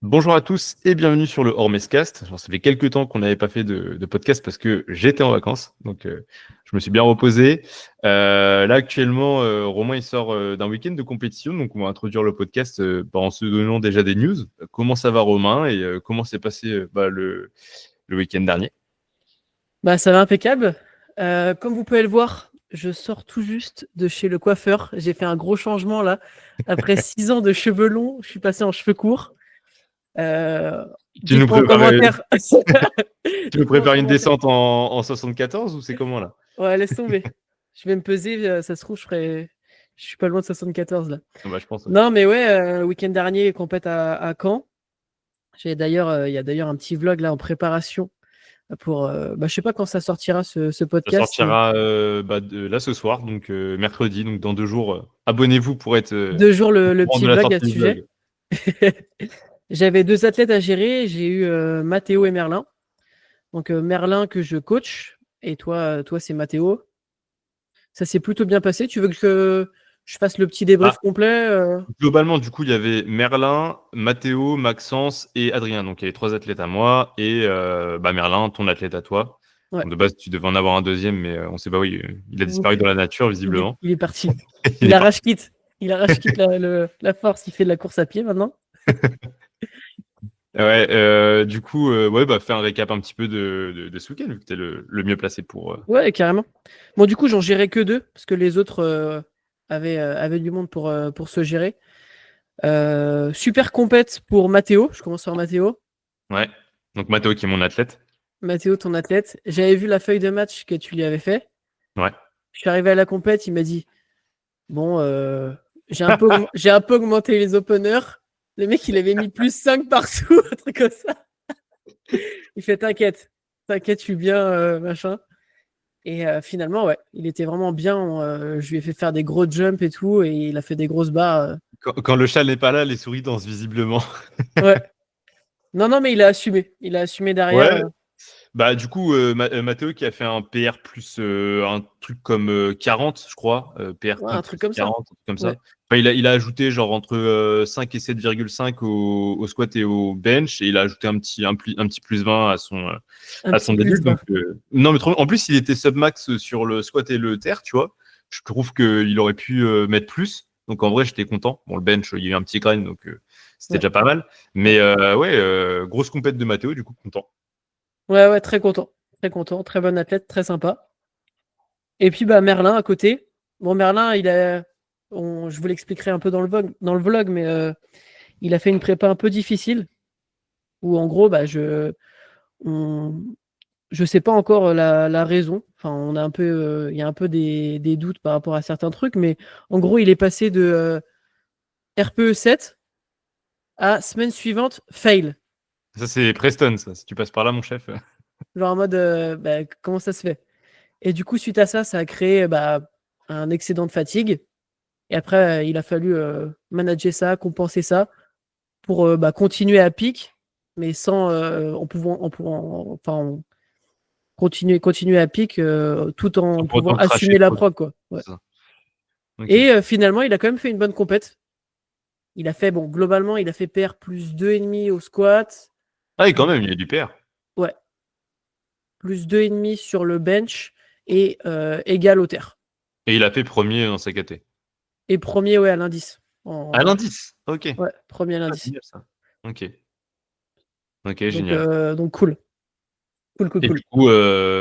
Bonjour à tous et bienvenue sur le Hormescast. Alors, ça fait quelques temps qu'on n'avait pas fait de podcast parce que j'étais en vacances, donc je me suis bien reposé. Là actuellement, Romain il sort d'un week-end de compétition, donc on va introduire le podcast en se donnant déjà des news. Comment ça va Romain et comment s'est passé le week-end dernier? Bah, ça va impeccable. Comme vous pouvez le voir, je sors tout juste de chez le coiffeur. J'ai fait un gros changement là. Après 6 ans de cheveux longs, je suis passé en cheveux courts. Euh, Tu nous Dites-moi en prépares, commentaire. tu nous Dites-moi en prépares une commentaire. descente en 74 ou c'est comment là? Ouais, laisse tomber. Je vais me peser. Ça se trouve, je suis pas loin de 74 là. Ah bah, je pense. Ouais. Non, mais ouais, week-end dernier, compète à Caen. Il y a d'ailleurs un petit vlog là en préparation pour. Je sais pas quand ça sortira ce Ça podcast, mais sortira là ce soir, donc mercredi, donc dans 2 jours. Abonnez-vous pour être 2 jours au le courant de petit la vlog à sortie ce du vlog. sujet. J'avais 2 athlètes à gérer. J'ai eu Mathéo et Merlin. Donc Merlin que je coach et toi c'est Mathéo. Ça s'est plutôt bien passé. Tu veux que je fasse le petit débrief Ah, complet globalement, du coup, il y avait Merlin, Mathéo, Maxence et Adrien. Donc, il y avait 3 athlètes à moi et Merlin, ton athlète à toi. Ouais. De base, tu devais en avoir un deuxième, mais on ne sait pas où il a disparu dans la nature, visiblement. Il est parti. Il Il est parti. arrache quitte. Il arrache quitte la force. Il fait de la course à pied maintenant. Ouais, du coup, fais un récap un petit peu de ce week-end, vu que tu es le mieux placé pour. Ouais, carrément. Bon, du coup, j'en gérais que 2 parce que les autres avaient du monde pour se gérer. Super compète pour Mathéo. Je commence par Mathéo. Ouais. Donc, Mathéo, qui est mon athlète. Mathéo, ton athlète. J'avais vu la feuille de match que tu lui avais fait. Ouais. Je suis arrivé à la compète, il m'a dit bon, j'ai un peu augmenté les openers. Le mec, il avait mis plus 5 partout, un truc comme ça. Il fait t'inquiète, je suis bien, machin. Et finalement, ouais, il était vraiment bien. Je lui ai fait faire des gros jumps et tout, et il a fait des grosses barres. Quand le chat n'est pas là, les souris dansent visiblement. Ouais. Non, non, mais il a assumé. Il a assumé derrière. Ouais. Bah, du coup, Mathéo qui a fait un PR plus un truc comme 40, je crois, Ouais, PRI un truc plus comme ça. 40, un truc comme ça. Ouais. Enfin, il a ajouté genre entre 5 et 7,5 au squat et au bench, et il a ajouté un petit plus 20 Un à petit son plus début. Donc, 20. non, mais en plus, il était submax sur le squat et le terre, tu vois. Je trouve qu'il aurait pu mettre plus. Donc, en vrai, j'étais content. Bon, le bench, il y a eu un petit grind, donc c'était Ouais. déjà pas mal. Ouais. Mais grosse compète de Mathéo, du coup, content. Ouais, ouais, très content. Très content. Très bon athlète, très sympa. Et puis bah Merlin à côté. Bon Merlin, je vous l'expliquerai un peu dans le vlog, mais il a fait une prépa un peu difficile où en gros on- je sais pas encore la raison. Enfin, on a un peu, il y a un peu des doutes par rapport à certains trucs, mais en gros il est passé de RPE 7 à semaine suivante fail. Ça, c'est Preston, ça. Si tu passes par là, mon chef. Genre en mode comment ça se fait? Et du coup suite à ça, ça a créé un excédent de fatigue. Et après, il a fallu manager ça, compenser ça pour continuer à pic, mais sans continuer à pic tout Sans en pour pouvant autant cracher assumer la trop. prog, quoi. Ouais. C'est ça. Ok. Et finalement, il a quand même fait une bonne compète. Il a fait, bon, globalement, il a fait PR plus 2,5 au squat. Ah, et quand même, il y a du PR. Ouais, plus 2,5 sur le bench et égal au terre. Et il a fait premier dans sa KT. Et premier, ouais, à l'indice. À l'indice. Ok. Ouais, premier à Ah, l'indice. génial, ça. Ok. Ok, Donc, génial. donc cool. Cool, cool, Et cool. du coup,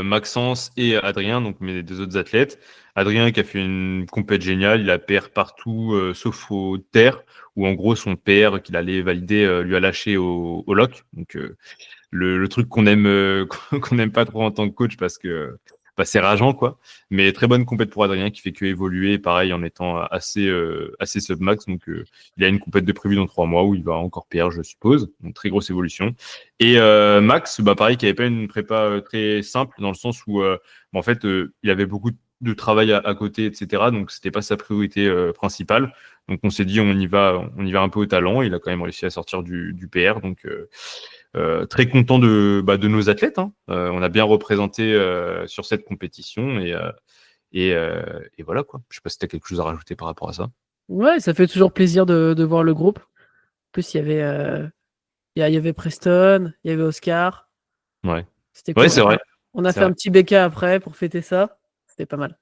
Maxence et Adrien, donc mes 2 autres athlètes. Adrien qui a fait une compète géniale, il a PR partout, sauf au terre, où en gros son PR qu'il allait valider lui a lâché au lock. Donc le truc qu'on aime qu'on n'aime pas trop en tant que coach parce que c'est rageant quoi. Mais très bonne compète pour Adrien qui fait que évoluer pareil en étant assez submax. Donc il a une compète de prévu dans 3 mois où il va encore PR je suppose. Donc très grosse évolution. Et Max pareil qui avait pas une prépa très simple dans le sens où en fait il avait beaucoup de travail à côté etc. Donc c'était pas sa priorité principale. Donc on s'est dit on y va un peu au talent. Il a quand même réussi à sortir du PR donc très content de nos athlètes. Hein. On a bien représenté sur cette compétition et voilà quoi. Je sais pas si tu as quelque chose à rajouter par rapport à ça. Ouais, ça fait toujours plaisir de voir le groupe. En plus, Il y avait Preston, il y avait Oscar. Ouais. C'était Ouais, cool. c'est vrai. On a C'est fait un vrai. petit BK après pour fêter ça. C'était pas mal.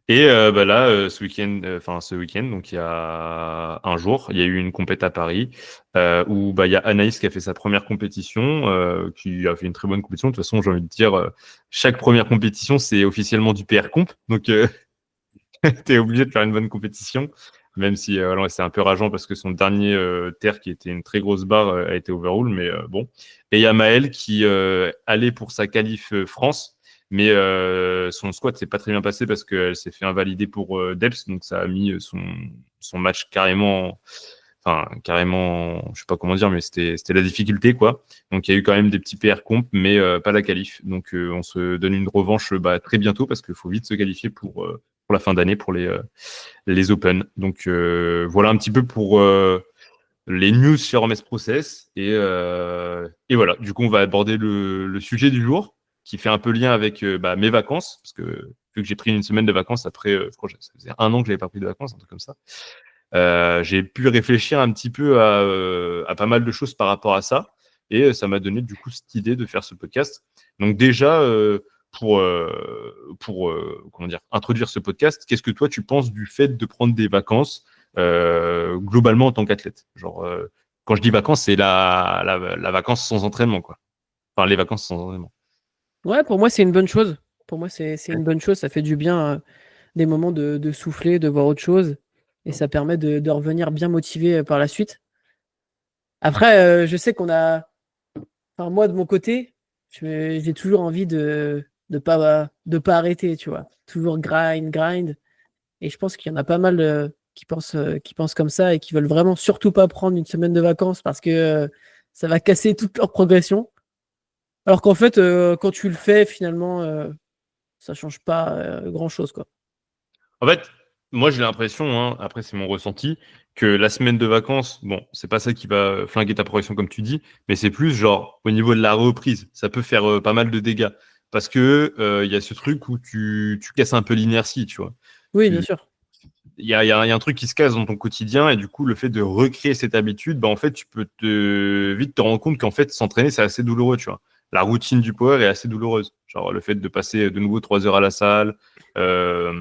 Et bah là, ce week-end, donc il y a un jour, il y a eu une compète à Paris où bah il y a Anaïs qui a fait sa première compétition, qui a fait une très bonne compétition. De toute façon, j'ai envie de dire, chaque première compétition, c'est officiellement du PR comp, donc t'es obligé de faire une bonne compétition, même si voilà, c'est un peu rageant parce que son dernier terre, qui était une très grosse barre, a été overrule, mais bon. Et il y a Maëlle qui allait pour sa qualif France, mais son squat s'est pas très bien passé parce qu'elle s'est fait invalider pour DEPS, donc ça a mis son match carrément, je sais pas comment dire, mais c'était la difficulté, quoi. Donc il y a eu quand même des petits PR comp, mais pas la qualif. Donc on se donne une revanche très bientôt parce qu'il faut vite se qualifier pour la fin d'année, pour les Open. Donc voilà un petit peu pour les news chez Hermès Process. Et voilà, du coup on va aborder le sujet du jour qui fait un peu lien avec mes vacances, parce que vu que j'ai pris une semaine de vacances après, je crois que ça faisait 1 an que j'avais pas pris de vacances, un truc comme ça. J'ai pu réfléchir un petit peu à pas mal de choses par rapport à ça, et ça m'a donné du coup cette idée de faire ce podcast. Donc déjà, pour comment dire, introduire ce podcast, qu'est-ce que toi tu penses du fait de prendre des vacances globalement en tant qu'athlète? Genre, quand je dis vacances, c'est la vacance sans entraînement, quoi. Enfin, les vacances sans entraînement. Ouais, pour moi, c'est une bonne chose. Pour moi, c'est une bonne chose. Ça fait du bien, des moments de souffler, de voir autre chose. Et ça permet de revenir bien motivé par la suite. Après, je sais qu'on a. Enfin, moi, de mon côté, j'ai toujours envie de pas arrêter, tu vois. Toujours grind. Et je pense qu'il y en a pas mal qui pensent comme ça et qui veulent vraiment surtout pas prendre une semaine de vacances parce que ça va casser toute leur progression. Alors qu'en fait, quand tu le fais, finalement, ça change pas grand-chose, quoi. En fait, moi j'ai l'impression, hein, après c'est mon ressenti, que la semaine de vacances, bon, c'est pas ça qui va flinguer ta progression comme tu dis, mais c'est plus genre au niveau de la reprise, ça peut faire pas mal de dégâts. Parce que il y a ce truc où tu casses un peu l'inertie, tu vois. Oui, bien sûr. Il y a un truc qui se casse dans ton quotidien, et du coup, le fait de recréer cette habitude, bah, en fait, tu peux vite te rendre compte qu'en fait, s'entraîner, c'est assez douloureux, tu vois. La routine du power est assez douloureuse. Genre, le fait de passer de nouveau 3 heures à la salle, euh,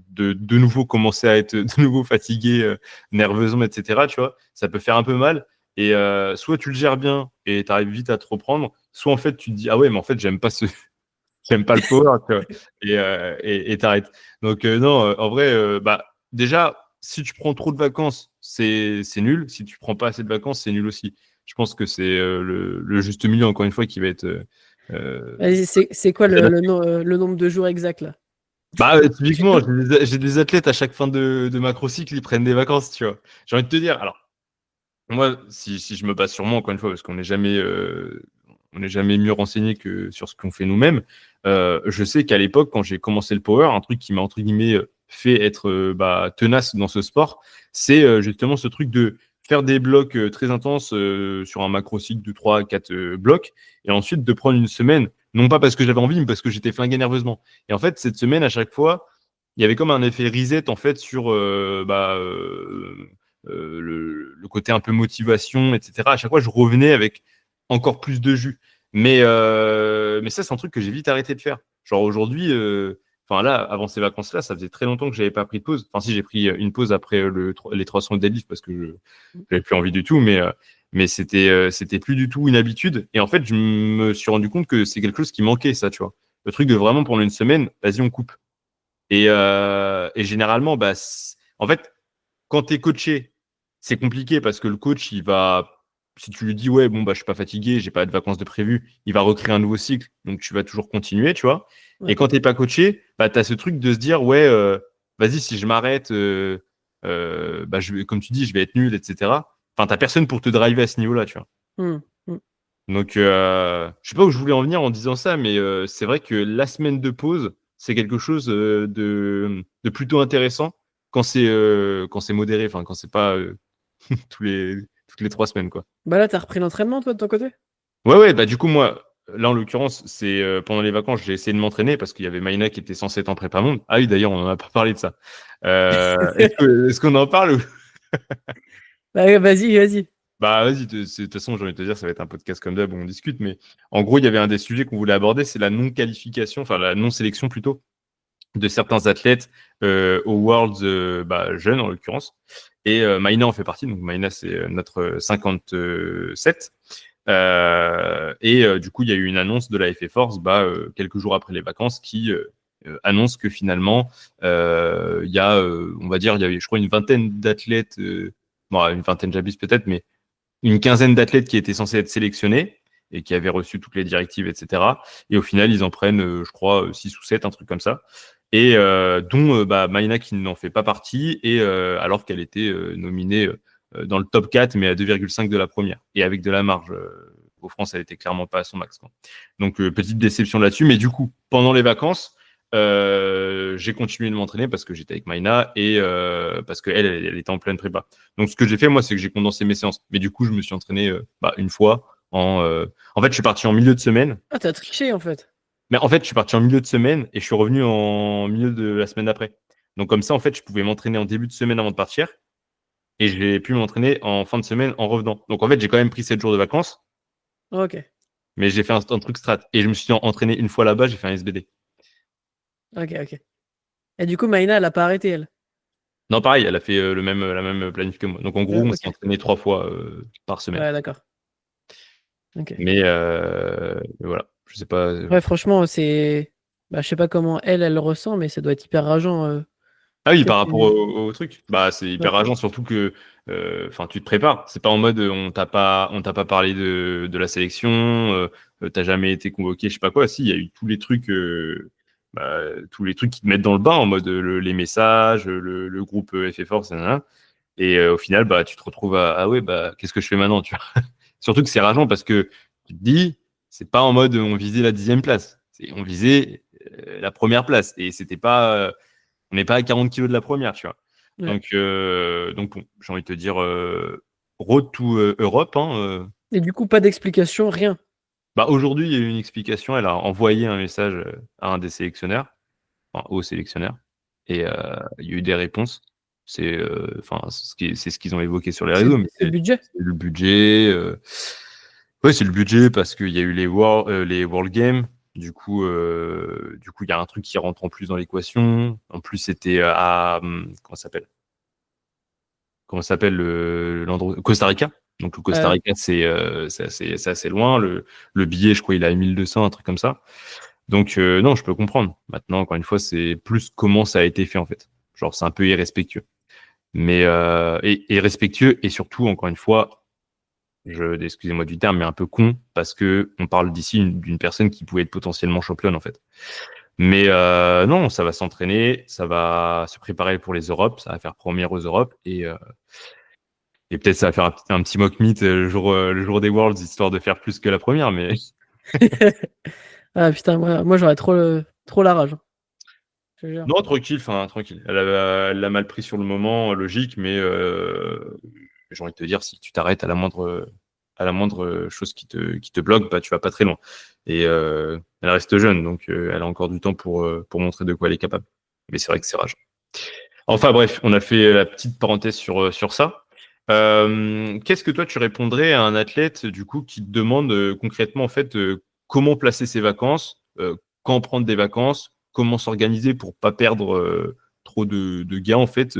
de nouveau commencer à être de nouveau fatigué nerveusement, etc., tu vois, ça peut faire un peu mal. Et soit tu le gères bien et tu arrives vite à te reprendre, soit en fait, tu te dis, ah ouais, mais en fait, j'aime pas le power, tu vois, et t'arrêtes. Donc non, en vrai, bah déjà, si tu prends trop de vacances, c'est nul. Si tu prends pas assez de vacances, c'est nul aussi. Je pense que c'est le juste milieu, encore une fois, qui va être Vas-y, c'est quoi le nombre de jours exact, là? bah, Tu typiquement, peux? j'ai des athlètes à chaque fin de macrocycle, ils prennent des vacances, tu vois. J'ai envie de te dire, alors, moi, si je me base sur moi, encore une fois, parce qu'on n'est jamais mieux renseigné que sur ce qu'on fait nous-mêmes, je sais qu'à l'époque, quand j'ai commencé le power, un truc qui m'a, entre guillemets, fait être tenace dans ce sport, c'est justement ce truc de faire des blocs très intenses sur un macro-cycle de 3 à 4 blocs, et ensuite de prendre une semaine, non pas parce que j'avais envie, mais parce que j'étais flingué nerveusement. Et en fait, cette semaine, à chaque fois, il y avait comme un effet reset, en fait, sur le côté un peu motivation, etc. À chaque fois, je revenais avec encore plus de jus. Mais ça, c'est un truc que j'ai vite arrêté de faire. Genre aujourd'hui, enfin là, avant ces vacances-là, ça faisait très longtemps que j'avais pas pris de pause. Enfin, si j'ai pris une pause après les 300 deadlift parce que je j'avais plus envie du tout, mais c'était plus du tout une habitude. Et en fait, je me suis rendu compte que c'est quelque chose qui manquait, ça, tu vois. Le truc de vraiment pendant une semaine, vas-y, on coupe. Et généralement, bah, en fait, quand tu es coaché, c'est compliqué parce que le coach, si tu lui dis, ouais, bon, bah, je suis pas fatigué, j'ai pas de vacances de prévu, il va recréer un nouveau cycle, donc tu vas toujours continuer, tu vois. Et Ouais. quand t'es pas coaché, bah, tu as ce truc de se dire, ouais, vas-y, si je m'arrête, bah, comme tu dis, je vais être nul, etc. Enfin, t'as personne pour te driver à ce niveau-là, tu vois. Hmm, hmm. Donc, je sais pas où je voulais en venir en disant ça, mais c'est vrai que la semaine de pause, c'est quelque chose de plutôt intéressant quand c'est modéré, enfin quand c'est pas toutes les 3 semaines, quoi. Bah là, t'as repris l'entraînement, toi, de ton côté? Ouais, ouais, bah du coup, moi, là en l'occurrence, c'est pendant les vacances, j'ai essayé de m'entraîner parce qu'il y avait Maïna qui était censée être en prépa monde. Ah oui, d'ailleurs, on en a pas parlé de ça. Est-ce qu'on en parle ou... Bah, vas-y, vas-y. Bah vas-y, de toute façon, j'ai envie de te dire, ça va être un podcast comme d'hab où on discute, mais en gros, il y avait un des sujets qu'on voulait aborder, c'est la non-qualification, enfin la non-sélection plutôt, de certains athlètes aux Worlds jeunes en l'occurrence. Et Maïna en fait partie, donc Maïna c'est notre 57. Du coup, il y a eu une annonce de la FA Force quelques jours après les vacances qui annonce que finalement, il y a, on va dire, il y avait, je crois, une vingtaine d'athlètes, bon, une vingtaine j'abuse peut-être, mais une quinzaine d'athlètes qui étaient censés être sélectionnés et qui avaient reçu toutes les directives, etc. Et au final, ils en prennent, je crois, 6 ou 7, un truc comme ça. Et dont Maïna qui n'en fait pas partie, et alors qu'elle était nominée dans le top 4, mais à 2,5 de la première. Et avec de la marge. Au France, elle était clairement pas à son max, quoi. Donc, petite déception là-dessus. Mais du coup, pendant les vacances, j'ai continué de m'entraîner parce que j'étais avec Maïna et parce qu'elle était en pleine prépa. Donc, ce que j'ai fait, moi, c'est que j'ai condensé mes séances. Mais du coup, je me suis entraîné une fois. En fait, je suis parti en milieu de semaine. Ah, t'as triché en fait. Mais en fait, je suis parti en milieu de semaine et je suis revenu en milieu de la semaine d'après. Donc, comme ça, en fait, je pouvais m'entraîner en début de semaine avant de partir et j'ai pu m'entraîner en fin de semaine en revenant. Donc, en fait, j'ai quand même pris 7 jours de vacances, Ok, mais j'ai fait un truc strat. Et je me suis entraîné une fois là-bas, j'ai fait un SBD. ok. Et du coup, Maïna, elle a pas arrêté, elle. Non, pareil, elle a fait la même planif que moi. Donc, en gros, on s'est Ok, entraîné 3 fois par semaine. ouais, d'accord. Ok. Mais voilà, je sais pas. Ouais, franchement, c'est. Bah, je sais pas comment elle le ressent, mais ça doit être hyper rageant. Ah oui, Tu sais, par rapport au truc, c'est Ouais. hyper rageant, surtout que, tu te prépares. C'est pas en mode, on t'a pas parlé de la sélection, t'as jamais été convoqué, je sais pas quoi. Si, il y a eu tous les trucs qui te mettent dans le bain, en mode les messages, le groupe FA Force, nanana. Et au final, tu te retrouves ah ouais, qu'est-ce que je fais maintenant, tu vois. Surtout que c'est rageant parce que tu te dis, c'est pas en mode on visait la 10e place, on visait la première place et c'était pas. On n'est pas à 40 kilos de la première, tu vois. Ouais. Donc bon, j'ai envie de te dire road to Europe. Hein, Et du coup, pas d'explication, rien. aujourd'hui, il y a eu une explication. Elle a envoyé un message à un des sélectionneurs, enfin, au sélectionneur, et il y a eu des réponses. C'est ce qu'ils ont évoqué sur les réseaux, mais C'est le budget. c'est le budget. Ouais, c'est le budget parce qu'il y a eu les World Games. Du coup, il y a un truc qui rentre en plus dans l'équation. En plus, c'était comment ça s'appelle Costa Rica. Donc, le Costa Ouais. Rica, c'est assez loin. Le billet, je crois, il est à 1200, un truc comme ça. Donc, non, je peux comprendre. Maintenant, encore une fois, c'est plus comment ça a été fait, en fait. Genre, c'est un peu irrespectueux. Mais, et respectueux, et surtout, encore une fois, excusez-moi du terme, mais un peu con, parce que on parle d'ici d'une personne qui pouvait être potentiellement championne, en fait. Mais non, ça va s'entraîner, ça va se préparer pour les Europes, ça va faire première aux Europes, et peut-être ça va faire un petit mock meet le jour des Worlds, histoire de faire plus que la première, mais Ah putain, moi j'aurais trop la rage, hein. Je te jure. non, tranquille, enfin tranquille. Elle l'a mal pris sur le moment, logique, mais j'ai envie de te dire, si tu t'arrêtes à la moindre chose qui te bloque, tu vas pas très loin. Et elle reste jeune, donc elle a encore du temps pour montrer de quoi elle est capable. Mais c'est vrai que c'est rage. Enfin bref, on a fait la petite parenthèse sur ça. Qu'est-ce que toi tu répondrais à un athlète du coup qui te demande concrètement en fait comment placer ses vacances, quand prendre des vacances, comment s'organiser pour pas perdre trop de gains en fait,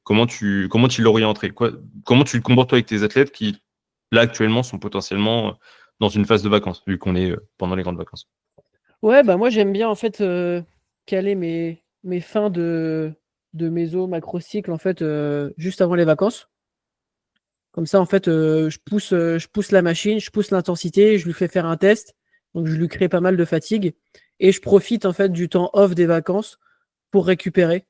comment tu l'orienterais, quoi, comment tu te comportes toi avec tes athlètes qui là actuellement sont potentiellement dans une phase de vacances vu qu'on est pendant les grandes vacances. Ouais, bah moi j'aime bien en fait caler mes fins de méso, macro-cycle en fait juste avant les vacances. Comme ça, en fait, je pousse la machine, je pousse l'intensité, je lui fais faire un test. Donc, je lui crée pas mal de fatigue. Et je profite, en fait, du temps off des vacances pour récupérer.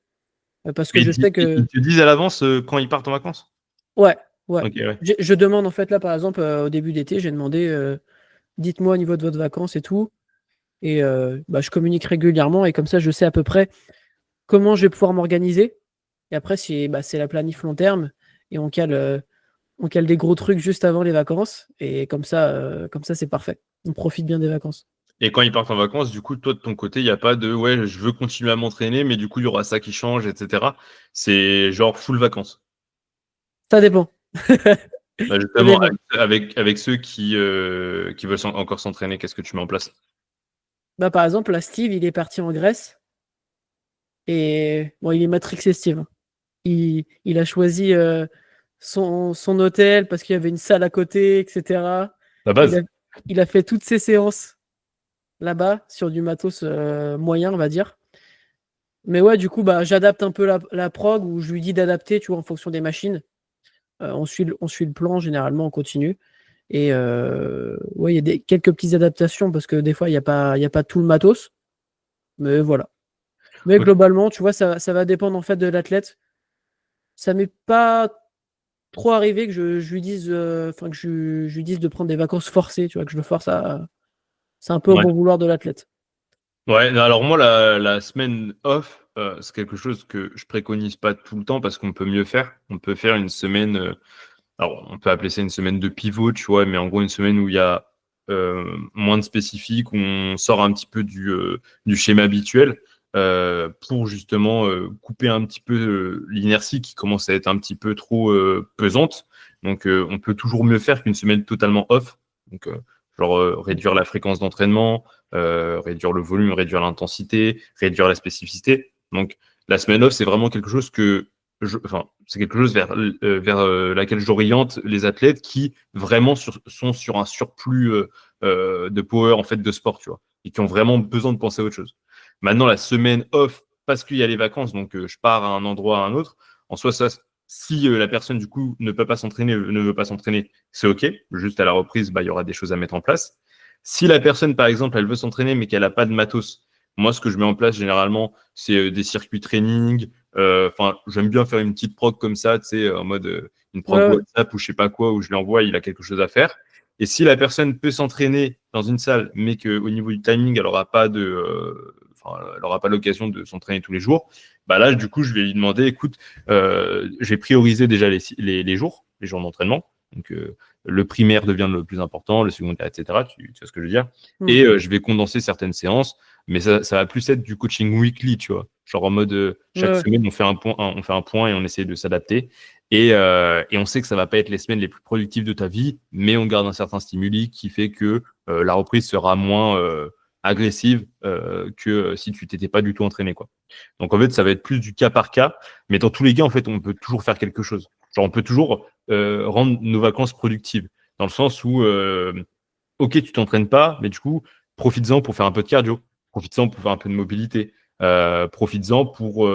Parce que Mais je sais ils que. te disent à l'avance quand ils partent en vacances? Ouais, ouais. Ok, ouais. Je demande, en fait, là, par exemple, au début d'été, j'ai demandé dites-moi au niveau de votre vacances et tout. Et je communique régulièrement. Et comme ça, je sais à peu près comment je vais pouvoir m'organiser. Et après, c'est la planif long terme. Et on cale des gros trucs juste avant les vacances et comme ça c'est parfait. On profite bien des vacances. Et quand ils partent en vacances, du coup, toi, de ton côté, il n'y a pas de ouais, je veux continuer à m'entraîner, mais du coup, il y aura ça qui change, etc. C'est genre full vacances. Ça dépend. Bah, Ça justement, dépend. avec ceux qui veulent encore s'entraîner, qu'est-ce que tu mets en place? Bah, par exemple, là, Steve, il est parti en Grèce et bon, il est matrixé, Steve. Il a choisi son hôtel parce qu'il y avait une salle à côté, etc. La Il a, base. il a fait toutes ses séances là-bas sur du matos moyen, on va dire. Mais ouais, du coup, bah, j'adapte un peu la prog ou je lui dis d'adapter, tu vois, en fonction des machines. On suit le plan, généralement, on continue. Et ouais, il y a quelques petites adaptations parce que des fois, il y a pas tout le matos. Mais voilà. Mais Ok. globalement, tu vois, ça va dépendre en fait de l'athlète. Ça m'est pas trop arrivé que je lui dise, enfin, que je lui dise de prendre des vacances forcées, tu vois, que je le force à. C'est un peu au Ouais. bon vouloir de l'athlète. Ouais, alors moi, la semaine off, c'est quelque chose que je préconise pas tout le temps parce qu'on peut mieux faire. On peut faire une semaine, alors on peut appeler ça une semaine de pivot, tu vois, mais en gros une semaine où il y a moins de spécifiques, où on sort un petit peu du schéma habituel pour justement couper un petit peu l'inertie qui commence à être un petit peu trop pesante. Donc on peut toujours mieux faire qu'une semaine totalement off. Donc genre réduire la fréquence d'entraînement, réduire le volume, réduire l'intensité, réduire la spécificité. Donc la semaine off, c'est vraiment quelque chose enfin, c'est quelque chose vers laquelle j'oriente les athlètes qui vraiment sont sur un surplus de power en fait de sport, tu vois, et qui ont vraiment besoin de penser à autre chose. Maintenant, la semaine off, parce qu'il y a les vacances, donc je pars à un endroit à un autre. En soi, ça, si la personne du coup ne peut pas s'entraîner, ne veut pas s'entraîner, c'est ok. Juste à la reprise, bah, il y aura des choses à mettre en place. Si la personne, par exemple, elle veut s'entraîner mais qu'elle n'a pas de matos, moi, ce que je mets en place généralement, c'est des circuits training. Enfin, j'aime bien faire une petite prog comme ça, tu sais, en mode une Ouais, prog ouais. WhatsApp ou je sais pas quoi, où je l'envoie, il a quelque chose à faire. Et si la personne peut s'entraîner dans une salle, mais qu'au niveau du timing, elle n'aura pas enfin, elle aura pas l'occasion de s'entraîner tous les jours, bah là, du coup, je vais lui demander, écoute, j'ai priorisé déjà les jours, les jours d'entraînement. Donc, le primaire devient le plus important, le secondaire, etc. Tu vois ce que je veux dire? Hmm. Et je vais condenser certaines séances, mais ça va plus être du coaching weekly, tu vois. Genre en mode, Ouais, chaque ouais. semaine, on fait un point et on essaie de s'adapter. Et on sait que ça va pas être les semaines les plus productives de ta vie, mais on garde un certain stimuli qui fait que la reprise sera moins agressive que si tu t'étais pas du tout entraîné, quoi. Donc en fait, ça va être plus du cas par cas, mais dans tous les cas, en fait, on peut toujours faire quelque chose. Genre, on peut toujours rendre nos vacances productives, dans le sens où, ok, tu t'entraînes pas, mais du coup, profites-en pour faire un peu de cardio, profites-en pour faire un peu de mobilité, profites-en pour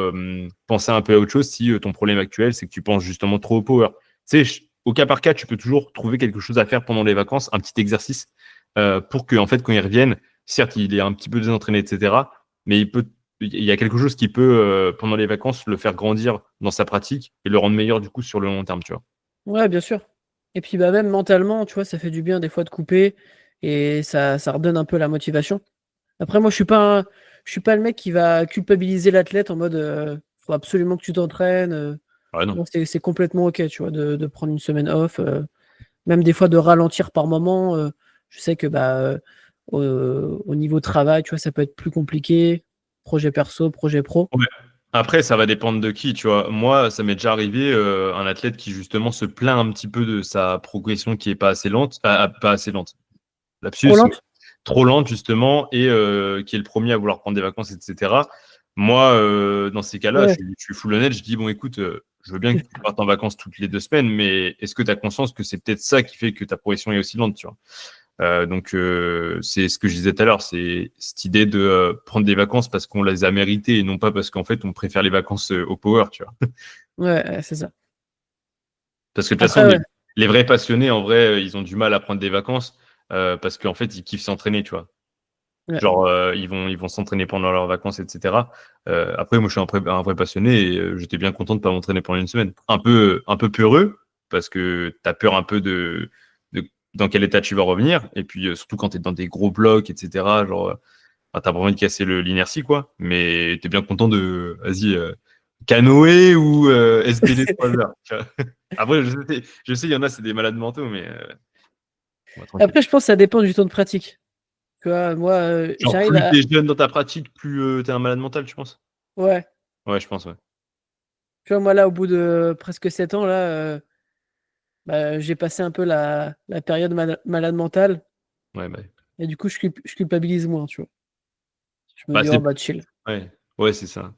penser un peu à autre chose si ton problème actuel, c'est que tu penses justement trop au power. Tu sais, au cas par cas, tu peux toujours trouver quelque chose à faire pendant les vacances, un petit exercice, pour que, en fait, quand ils reviennent, certes, il est un petit peu désentraîné, etc., mais il y a quelque chose qui peut, pendant les vacances, le faire grandir dans sa pratique et le rendre meilleur, du coup, sur le long terme, tu vois. Ouais, bien sûr. Et puis bah même mentalement, tu vois, ça fait du bien des fois de couper et ça redonne un peu la motivation. Après, moi, je suis pas le mec qui va culpabiliser l'athlète en mode faut absolument que tu t'entraînes. Ouais, non. Moi, c'est complètement ok, tu vois, de prendre une semaine off, même des fois de ralentir par moment. Je sais que bah au niveau travail, tu vois, ça peut être plus compliqué. Projet perso, projet pro. Ouais. Après, ça va dépendre de qui, tu vois. Moi, ça m'est déjà arrivé, un athlète qui justement se plaint un petit peu de sa progression qui est pas assez lente, pas assez lente, Trop lapsus, lente? trop lente justement, et qui est le premier à vouloir prendre des vacances, etc. Moi, dans ces cas-là, Ouais. je suis full honnête, je dis, bon, écoute, je veux bien que tu partes en vacances toutes les 2 semaines, mais est-ce que tu as conscience que c'est peut-être ça qui fait que ta progression est aussi lente, tu vois? Donc, c'est ce que je disais tout à l'heure, c'est cette idée de prendre des vacances parce qu'on les a méritées et non pas parce qu'en fait, on préfère les vacances au power, tu vois. Ouais, c'est ça. Parce que de toute façon, Après, ouais. les vrais passionnés, en vrai, ils ont du mal à prendre des vacances parce qu'en fait, ils kiffent s'entraîner, tu vois. Ouais. Genre, ils vont s'entraîner pendant leurs vacances, etc. Après, moi, je suis un vrai passionné et j'étais bien content de pas m'entraîner pendant une semaine. Un peu peureux parce que tu as peur un peu de dans quel état tu vas revenir. Et puis, surtout quand tu es dans des gros blocs, etc. Genre, enfin, t'as pas envie de casser l'inertie, quoi. Mais t'es bien content de, vas-y, canoë ou SPD 3 heures. Tu vois. Après, il y en a, c'est des malades mentaux, mais moi, tranquille. Après, je pense que ça dépend du temps de pratique. Tu vois, moi, Genre, j'arrive plus à. t'es jeune dans ta pratique, plus t'es un malade mental, tu penses? Ouais. Ouais, je pense, ouais. Tu vois, moi, là, au bout de presque 7 ans, là, bah, j'ai passé un peu la période malade mentale Ouais, bah, et du coup, je culpabilise moins, tu vois. Je me bah, dis, oh bah chill. ouais, ouais, c'est ça.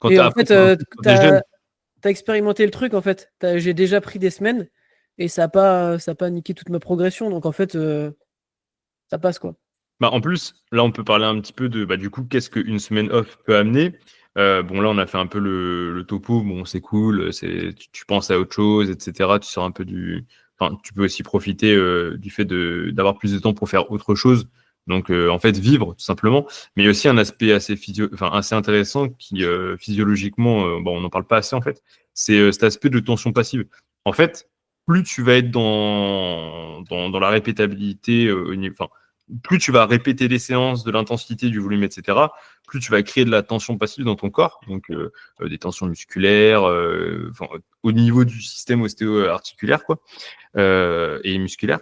Et en Après, fait, quand t'es jeune, t'as expérimenté le truc, en fait. J'ai déjà pris des semaines et ça a pas niqué toute ma progression. Donc, en fait, ça passe, quoi. bah, en plus, là, on peut parler un petit peu de, bah, du coup, qu'est-ce qu'une semaine off peut amener. Bon, là, on a fait un peu le topo. Bon, c'est cool, tu penses à autre chose, etc. Tu sors un peu du. Enfin, tu peux aussi profiter du fait d'avoir plus de temps pour faire autre chose. Donc, en fait, vivre, tout simplement. Mais il y a aussi un aspect enfin, assez intéressant qui, physiologiquement, bon, on n'en parle pas assez, en fait. C'est cet aspect de tension passive. En fait, plus tu vas être dans la répétabilité, enfin, plus tu vas répéter les séances, de l'intensité, du volume, etc., plus tu vas créer de la tension passive dans ton corps, donc des tensions musculaires, enfin, au niveau du système ostéo-articulaire quoi, et musculaire.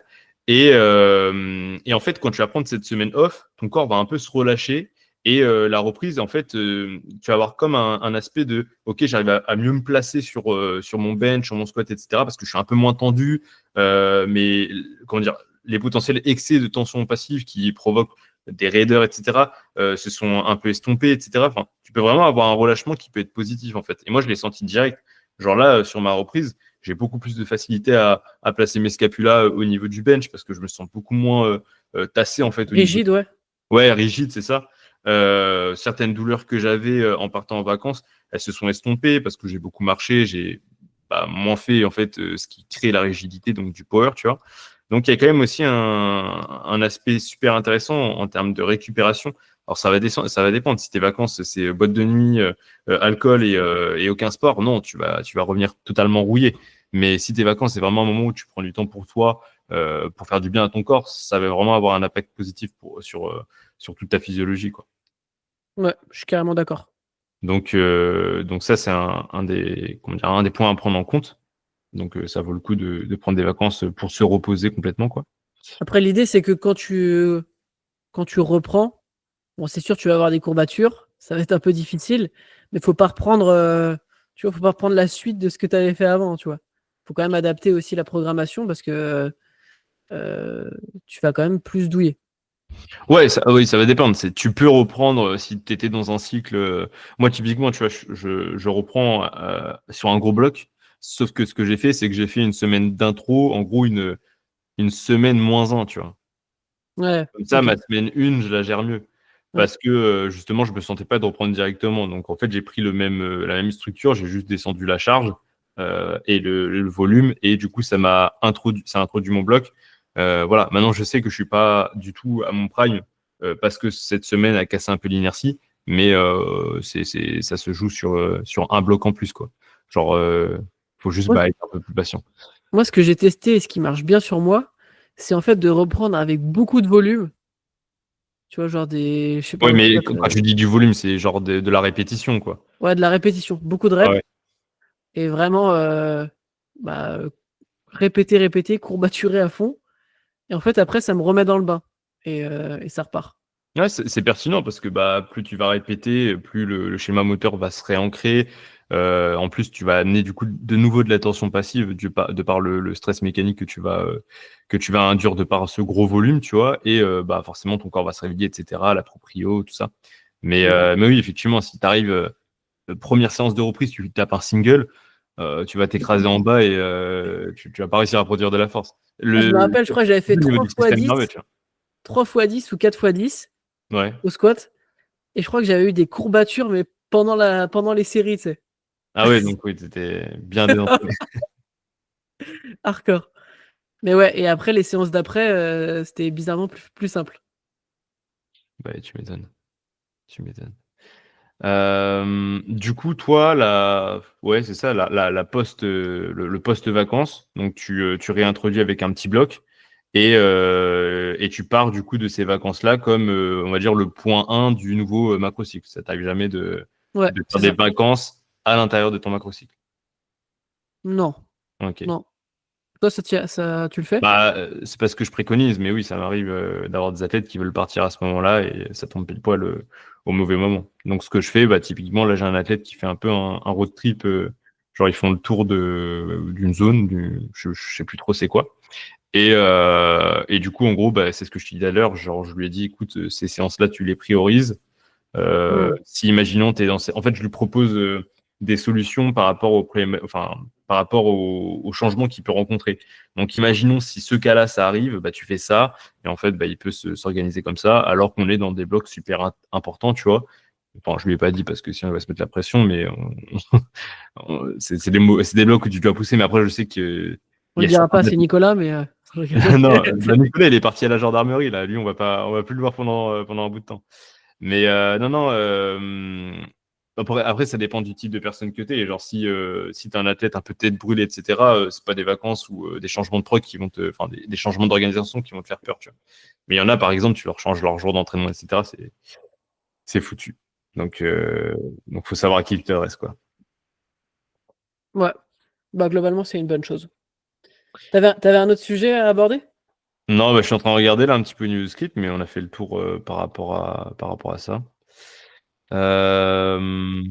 Et en fait, quand tu vas prendre cette semaine off, ton corps va un peu se relâcher. Et la reprise, en fait, tu vas avoir comme un aspect de OK, j'arrive à mieux me placer sur mon bench, sur mon squat, etc., parce que je suis un peu moins tendu. Mais comment dire, les potentiels excès de tension passive qui provoquent des raideurs, etc., se sont un peu estompés, etc. Enfin, tu peux vraiment avoir un relâchement qui peut être positif, en fait. Et moi, je l'ai senti direct. Genre là, sur ma reprise, j'ai beaucoup plus de facilité à placer mes scapulas au niveau du bench parce que je me sens beaucoup moins tassé, en fait, au niveau. Rigide, ouais. Ouais, rigide, c'est ça. Certaines douleurs que j'avais en partant en vacances, elles se sont estompées parce que j'ai beaucoup marché, j'ai moins fait en fait ce qui crée la rigidité, donc du power, tu vois. Donc il y a quand même aussi un aspect super intéressant en termes de récupération. Alors ça va dépendre. Si tes vacances c'est boîte de nuit, alcool et aucun sport, non, tu vas revenir totalement rouillé. Mais si tes vacances c'est vraiment un moment où tu prends du temps pour faire du bien à ton corps, ça va vraiment avoir un impact positif sur toute ta physiologie, quoi. Ouais, je suis carrément d'accord. Donc ça, c'est comment dire, un des points à prendre en compte. Donc ça vaut le coup de prendre des vacances pour se reposer complètement, quoi. Après, l'idée, c'est que quand tu reprends, bon, c'est sûr, tu vas avoir des courbatures, ça va être un peu difficile, mais faut pas reprendre la suite de ce que tu avais fait avant, tu vois. Faut quand même adapter aussi la programmation parce que euh, tu vas quand même plus douiller. Ouais, oui, ça va dépendre. Tu peux reprendre si tu étais dans un cycle. Moi, typiquement, tu vois, je reprends sur un gros bloc. Sauf que ce que j'ai fait, c'est que j'ai fait une semaine d'intro, en gros, une semaine moins un, tu vois. Ouais, Comme ça, ok. ma semaine 1, je la gère mieux. Ouais. Parce que justement, je me sentais pas de reprendre directement. Donc en fait, j'ai pris la même structure, j'ai juste descendu la charge et le volume. Et du coup, ça a introduit mon bloc. Voilà, maintenant je sais que je suis pas du tout à mon prime parce que cette semaine a cassé un peu l'inertie. Mais ça se joue sur un bloc en plus, quoi. Genre, faut juste Moi, être un peu plus patient. moi, ce que j'ai testé et ce qui marche bien sur moi, c'est en fait de reprendre avec beaucoup de volume. Tu vois, genre je sais pas, Oui, au mais squat, quand tu dis du volume, c'est genre de la répétition, quoi. ouais, de la répétition, beaucoup de Ah reps ouais. et vraiment bah, répéter, répéter, courbaturé à fond. Et en fait, après, ça me remet dans le bain. Et ça repart. Ouais, c'est pertinent parce que plus tu vas répéter, plus le schéma moteur va se réancrer. En plus, tu vas amener du coup de nouveau de la tension passive de par le stress mécanique que tu vas induire de par ce gros volume, tu vois. Et forcément, ton corps va se réveiller, etc. La proprio, tout ça. Mm. Mais oui, effectivement, si tu arrives première séance de reprise, tu tapes un single, tu vas t'écraser en bas et tu vas pas réussir à produire de la force. Ah, je me rappelle, je crois que j'avais fait Au niveau 3 du fois système 10, nerveux, tu 3 fois 10 ou 4 fois 10 vois. Ouais. au squat. Et je crois que j'avais eu des courbatures, mais pendant les séries, tu sais. Ah ouais, donc oui, t'étais bien désentraîné. Hardcore. Mais ouais, et après, les séances d'après, c'était bizarrement plus simple. Ouais, tu m'étonnes. Tu m'étonnes. Du coup, toi, ouais, c'est ça, la post, le post-vacances. Donc, tu réintroduis avec un petit bloc et tu pars du coup de ces vacances-là comme, on va dire, le point 1 du nouveau macrocycle. Ça t'arrive jamais Ouais, de faire c'est des ça. vacances à l'intérieur de ton macrocycle. Non, Ok. non. Toi, tu le fais? C'est pas ce que je préconise, mais oui, ça m'arrive d'avoir des athlètes qui veulent partir à ce moment-là et ça tombe pile poil au mauvais moment. Donc, ce que je fais, typiquement, là, j'ai un athlète qui fait un peu un road trip Genre, ils font le tour d'une zone, je sais plus trop c'est quoi. Et du coup, en gros, bah, c'est ce que je te disais à l'heure. Genre, je lui ai dit, écoute, ces séances-là, tu les priorises. Si, imaginons, en fait, je lui propose des solutions par rapport au problème, enfin, par rapport au changement qu'il peut rencontrer. Donc, imaginons si ce cas-là, ça arrive, bah, tu fais ça, et en fait, bah, il peut s'organiser comme ça, alors qu'on est dans des blocs super importants, tu vois. Enfin, je lui ai pas dit parce que sinon il va se mettre la pression, mais c'est des blocs que tu dois pousser. Mais après, je sais que On il y le a dira certains pas, c'est Nicolas, mais je rigole. non, bah, Nicolas, il est parti à la gendarmerie, là. Lui, on va plus le voir pendant un bout de temps. Mais non, non. Après, ça dépend du type de personne que tu es. Genre, si tu es un athlète un peu tête brûlée, etc., c'est pas des vacances ou des changements de prog qui vont enfin, des changements d'organisation qui vont te faire peur, tu vois. Mais il y en a, par exemple, tu leur changes leur jour d'entraînement, etc., c'est foutu. Donc, faut savoir à qui il te reste, quoi. Ouais, bah globalement, c'est une bonne chose. T'avais un autre sujet à aborder? Non, bah, je suis en train de regarder là un petit peu News Clip, mais on a fait le tour par rapport à ça. Euh...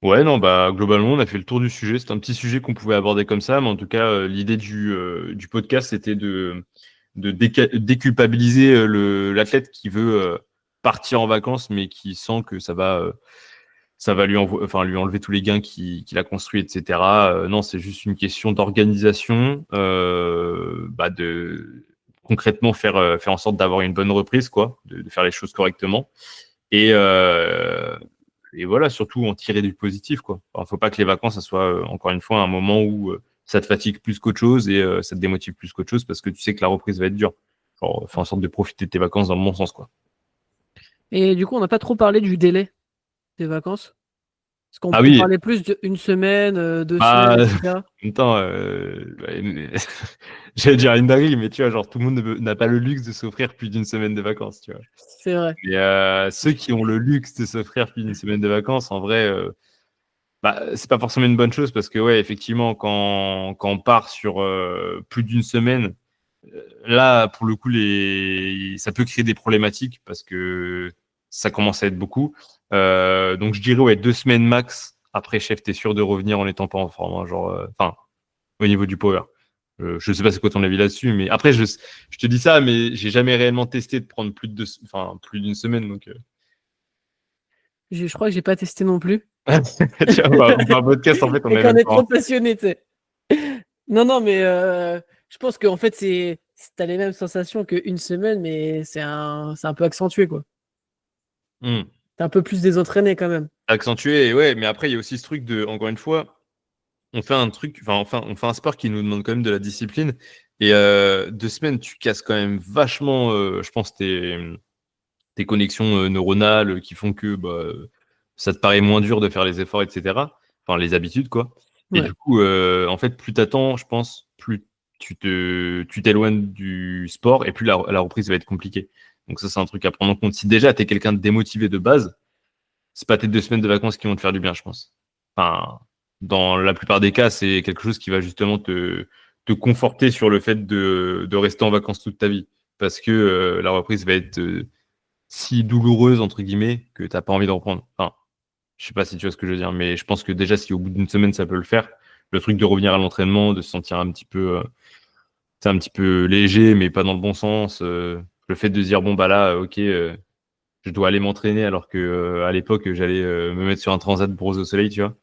Ouais, non, bah globalement, on a fait le tour du sujet. C'est un petit sujet qu'on pouvait aborder comme ça, mais en tout cas, l'idée du podcast, c'était de déculpabiliser l'athlète qui veut partir en vacances, mais qui sent que ça va lui enlever tous les gains qu'il a construits, etc. Non, c'est juste une question d'organisation, bah concrètement faire en sorte d'avoir une bonne reprise, quoi, de faire les choses correctement. Et, euh, et voilà, surtout en tirer du positif, quoi. Enfin, faut pas que les vacances, ça soit encore une fois un moment où ça te fatigue plus qu'autre chose et ça te démotive plus qu'autre chose parce que tu sais que la reprise va être dure. Genre, fais en sorte de profiter de tes vacances dans le bon sens, quoi. Et du coup, on n'a pas trop parlé du délai des vacances. Parce Ah on oui, parlait plus d'une semaine, 2 semaines, bah, etc. en même temps, j'allais dire une dinguerie, mais tu vois, genre, tout le monde n'a pas le luxe de s'offrir plus d'une semaine de vacances, tu vois. C'est vrai. Mais ceux qui ont le luxe de s'offrir plus d'une semaine de vacances, en vrai, bah, c'est pas forcément une bonne chose parce que, ouais, effectivement, quand on part sur plus d'une semaine, là, pour le coup, ça peut créer des problématiques parce que ça commence à être beaucoup. Donc, je dirais, ouais, 2 semaines max. Après, chef, t'es sûr de revenir en n'étant pas en forme, hein, genre, enfin, au niveau du power. Je sais pas c'est quoi ton avis là-dessus, mais après, je te dis ça, mais j'ai jamais réellement testé de prendre enfin, plus d'une semaine, donc. Je crois que j'ai pas testé non plus. Tu vois, on fait un podcast, en fait, on Et est qu'on même est trop pas. passionné, tu sais. Non, non, mais je pense qu'en fait, t'as les mêmes sensations qu'une semaine, mais c'est un peu accentué, quoi. Hmm. T'es un peu plus désentraîné quand même. Accentué, et ouais, mais après, il y a aussi ce truc encore une fois, on fait un sport qui nous demande quand même de la discipline. Et 2 semaines, tu casses quand même vachement, je pense, tes connexions neuronales qui font que bah, ça te paraît moins dur de faire les efforts, etc. Enfin, les habitudes, quoi. Et Ouais. du coup, en fait, plus t'attends, je pense, plus tu t'éloignes du sport et plus la reprise va être compliquée. Donc ça, c'est un truc à prendre en compte. Si déjà, tu es quelqu'un de démotivé de base, c'est pas tes 2 semaines de vacances qui vont te faire du bien, je pense. Enfin, dans la plupart des cas, c'est quelque chose qui va justement te conforter sur le fait de rester en vacances toute ta vie. Parce que la reprise va être si douloureuse, entre guillemets, que t'as pas envie de reprendre. Enfin, je sais pas si tu vois ce que je veux dire, mais je pense que déjà, si au bout d'une semaine, ça peut le faire, le truc de revenir à l'entraînement, de se sentir c'est un petit peu léger, mais pas dans le bon sens, le fait de se dire, bon, bah là, ok, je dois aller m'entraîner alors que à l'époque j'allais me mettre sur un transat bronze au soleil, tu vois.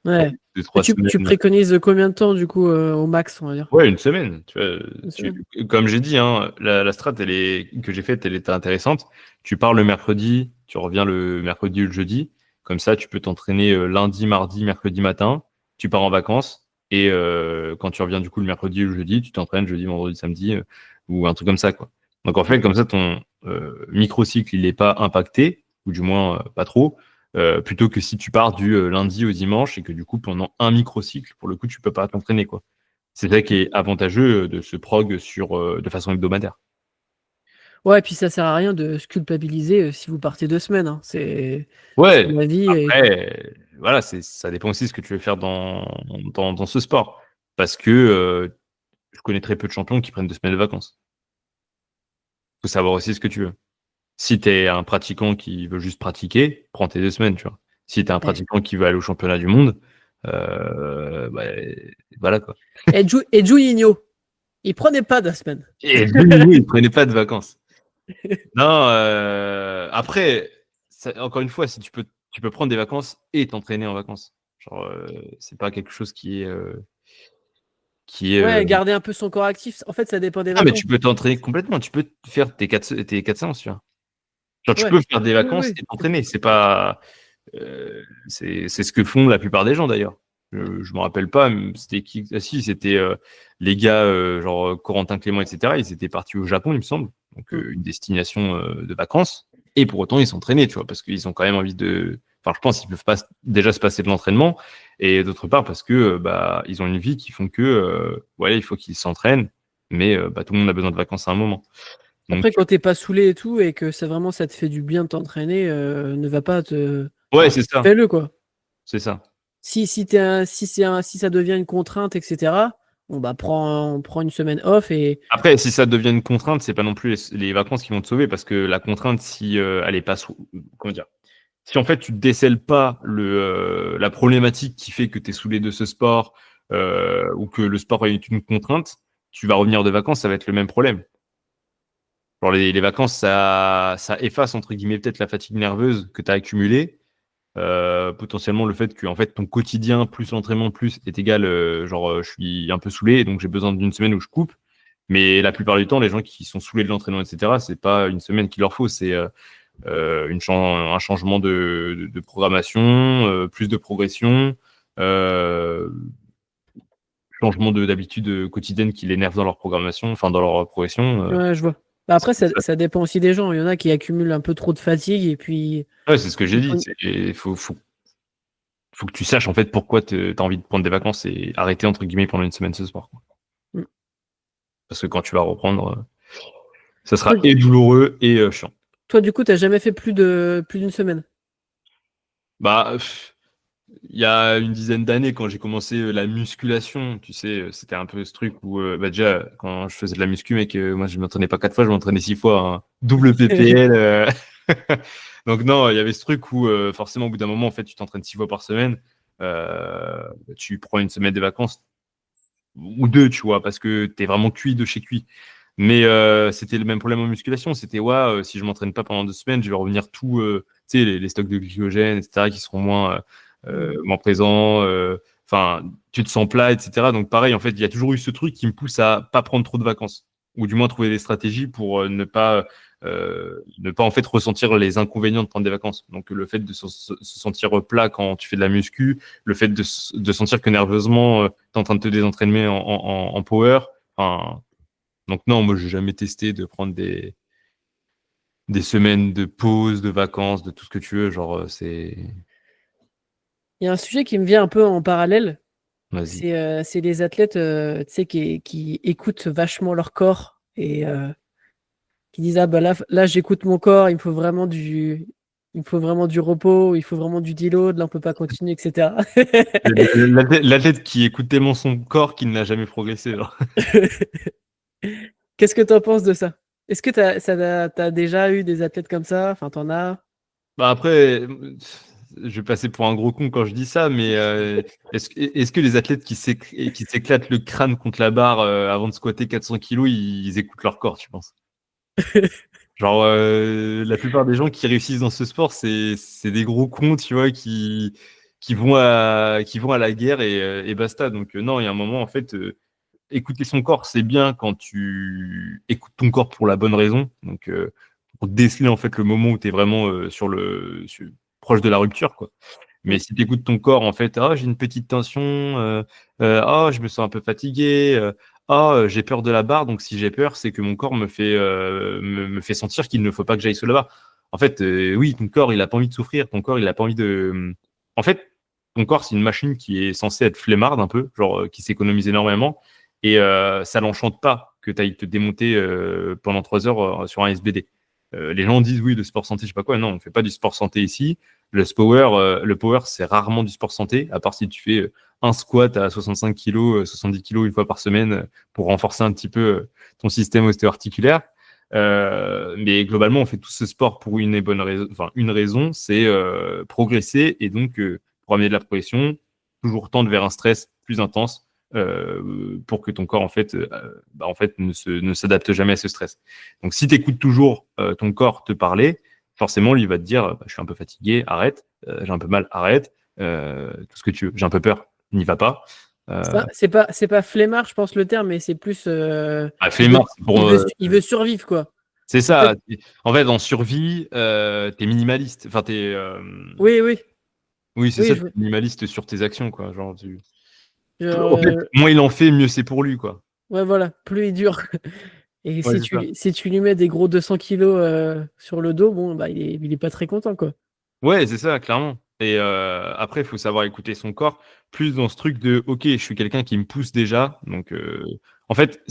Ouais. Deux, Et trois tu semaines. préconises combien de temps, du coup, au max, on va dire? Ouais, une semaine. Tu vois, Une semaine. comme j'ai dit, hein, la strat que j'ai faite, elle était intéressante. Tu pars le mercredi, tu reviens le mercredi ou le jeudi. Comme ça, tu peux t'entraîner lundi, mardi, mercredi matin. Tu pars en vacances. Et quand tu reviens du coup le mercredi ou le jeudi, tu t'entraînes jeudi, vendredi, samedi, ou un truc comme ça, quoi. Donc en fait, comme ça, ton microcycle, il n'est pas impacté, ou du moins pas trop, plutôt que si tu pars du lundi au dimanche et que du coup, pendant un microcycle, pour le coup, tu peux pas t'entraîner, quoi. C'est ça qui est avantageux de se prog de façon hebdomadaire. Ouais, et puis ça sert à rien de se culpabiliser si vous partez 2 semaines, hein. C'est Ouais, la vie. après, voilà, ça dépend aussi de ce que tu veux faire dans ce sport. Parce que je connais très peu de champions qui prennent 2 semaines de vacances. Faut savoir aussi ce que tu veux. Si tu es un pratiquant qui veut juste pratiquer, prends tes 2 semaines, tu vois. Si t'es un pratiquant qui veut aller au championnat du monde, voilà quoi. Et Juninho, il prenait pas de la semaine. Et lui, il prenait pas de vacances. Non, après, encore une fois, si tu peux prendre des vacances et t'entraîner en vacances. Genre, c'est pas quelque chose qui est. Ouais, garder un peu son corps actif. En fait, ça dépend des Ah, mais vacances. tu peux t'entraîner complètement. Tu peux faire tes 4 séances, tu vois. Genre, tu Ouais. peux faire des vacances Oui. et t'entraîner. C'est pas. C'est ce que font la plupart des gens d'ailleurs. Je me rappelle pas, c'était qui? Ah si, c'était les gars, genre Corentin Clément, etc. Ils étaient partis au Japon, il me semble. Donc, une destination de vacances. Et pour autant, ils s'entraînaient, tu vois, parce qu'ils ont quand même envie de. Enfin, je pense qu'ils peuvent pas déjà se passer de l'entraînement. Et d'autre part, parce que ils ont une vie qui font que, ouais, il faut qu'ils s'entraînent. Mais tout le monde a besoin de vacances à un moment. Donc, Après, quand t'es pas saoulé et tout, et que ça vraiment ça te fait du bien de t'entraîner, ne va pas te. ouais, Enfin, c'est ça. fais-le quoi. C'est ça. Si ça devient une contrainte, etc. Bon bah prends une semaine off et. Après, si ça devient une contrainte, c'est pas non plus les vacances qui vont te sauver parce que la contrainte, si elle est pas, comment dire, si en fait tu décèles pas la problématique qui fait que tu es saoulé de ce sport ou que le sport est une contrainte, tu vas revenir de vacances, ça va être le même problème. Genre les vacances, ça efface entre guillemets peut-être la fatigue nerveuse que tu as accumulée. Potentiellement le fait que en fait ton quotidien plus l'entraînement plus est égal je suis un peu saoulé donc j'ai besoin d'une semaine où je coupe, mais la plupart du temps les gens qui sont saoulés de l'entraînement etc c'est pas une semaine qu'il leur faut, c'est un changement de programmation, plus de progression, euh, changement d'habitude quotidienne qui les énerve dans leur programmation, enfin dans leur progression. Ouais, je vois. Bah après, ça dépend aussi des gens. Il y en a qui accumulent un peu trop de fatigue et puis. Ouais, c'est ce que j'ai dit. Il faut que tu saches en fait pourquoi tu as envie de prendre des vacances et arrêter entre guillemets pendant une semaine ce sport, quoi. Mm. Parce que quand tu vas reprendre, ça sera et douloureux et chiant. Toi, du coup, t'as jamais fait plus d'une semaine. Bah, il y a une dizaine d'années, quand j'ai commencé la musculation, tu sais, c'était un peu ce truc où, déjà, quand je faisais de la muscu, mec, moi, je m'entraînais pas 4 fois, je m'entraînais 6 fois, hein. Double PPL. Donc, non, il y avait ce truc où, forcément, au bout d'un moment, en fait, tu t'entraînes 6 fois par semaine, tu prends une semaine de vacances, ou 2, tu vois, parce que tu es vraiment cuit de chez cuit. Mais c'était le même problème en musculation. C'était, ouais, si je m'entraîne pas pendant 2 semaines, je vais revenir tout, tu sais, les stocks de glycogène, etc., qui seront moins présents. Enfin, tu te sens plat, etc. Donc, pareil, en fait, il y a toujours eu ce truc qui me pousse à pas prendre trop de vacances. Ou du moins trouver des stratégies pour ne pas en fait ressentir les inconvénients de prendre des vacances. Donc, le fait de se sentir plat quand tu fais de la muscu, le fait de sentir que nerveusement, tu es en train de te désentraîner en power. Enfin, donc non, moi, j'ai jamais testé de prendre des semaines de pause, de vacances, de tout ce que tu veux. Genre, c'est... Il y a un sujet qui me vient un peu en parallèle. Vas-y. C'est les athlètes tu sais, qui écoutent vachement leur corps et qui disent ah bah là j'écoute mon corps, il me faut vraiment du repos, il faut vraiment du deload, là on peut pas continuer, etc. L'athlète qui écoute tellement son corps qu'il n'a jamais progressé. Genre. Qu'est-ce que tu en penses de ça? Est-ce que t'as déjà eu des athlètes comme ça? Enfin, t'en as? Bah après, je vais passer pour un gros con quand je dis ça, mais est-ce que les athlètes qui s'éclatent le crâne contre la barre avant de squatter 400 kilos, ils écoutent leur corps, tu penses? Genre, la plupart des gens qui réussissent dans ce sport, c'est des gros cons, tu vois, qui vont à la guerre et basta. Donc, non, il y a un moment, en fait, écouter son corps, c'est bien quand tu écoutes ton corps pour la bonne raison. Donc, pour déceler, en fait, le moment où tu es vraiment proche de la rupture, quoi. Mais si tu écoutes ton corps, en fait, ah, j'ai une petite tension, ah, je me sens un peu fatigué, j'ai peur de la barre, donc si j'ai peur, c'est que mon corps me fait sentir qu'il ne faut pas que j'aille sous la barre. En fait, oui, ton corps, il a pas envie de souffrir, ton corps, il a pas envie de. En fait, ton corps, c'est une machine qui est censée être flemmarde un peu, genre qui s'économise énormément, et ça l'enchante pas que tu ailles te démonter pendant 3 heures sur un SBD. Les gens disent oui, le sport santé, je sais pas quoi. Non, on fait pas du sport santé ici. Le power, c'est rarement du sport santé, à part si tu fais un squat à 65 kg, 70 kg une fois par semaine pour renforcer un petit peu ton système ostéo-articulaire. Mais globalement, on fait tout ce sport pour une et bonne raison. Enfin, une raison, c'est progresser et donc pour amener de la progression, toujours tendre vers un stress plus intense pour que ton corps en fait ne s'adapte jamais à ce stress. Donc, si tu écoutes toujours ton corps te parler, forcément, lui va te dire, je suis un peu fatigué, arrête, j'ai un peu mal, arrête, tout ce que tu veux, j'ai un peu peur, n'y va pas. C'est pas flemmard, je pense, le terme, mais c'est plus. Flemmard, c'est Il veut survivre, quoi. c'est En fait, ça. En fait, en survie, t'es minimaliste. Enfin, oui, oui. oui, c'est Oui, ça, t'es minimaliste sur tes actions, quoi. Genre, genre, en fait, moins il en fait, mieux c'est pour lui, quoi. ouais, voilà, plus il dure. Et Ouais, si c'est ça. tu lui mets des gros 200 kilos sur le dos, bon, bah, il est pas très content, quoi. Ouais, c'est ça, clairement. Et après, il faut savoir écouter son corps, plus dans ce truc de, ok, je suis quelqu'un qui me pousse déjà. Donc, en fait,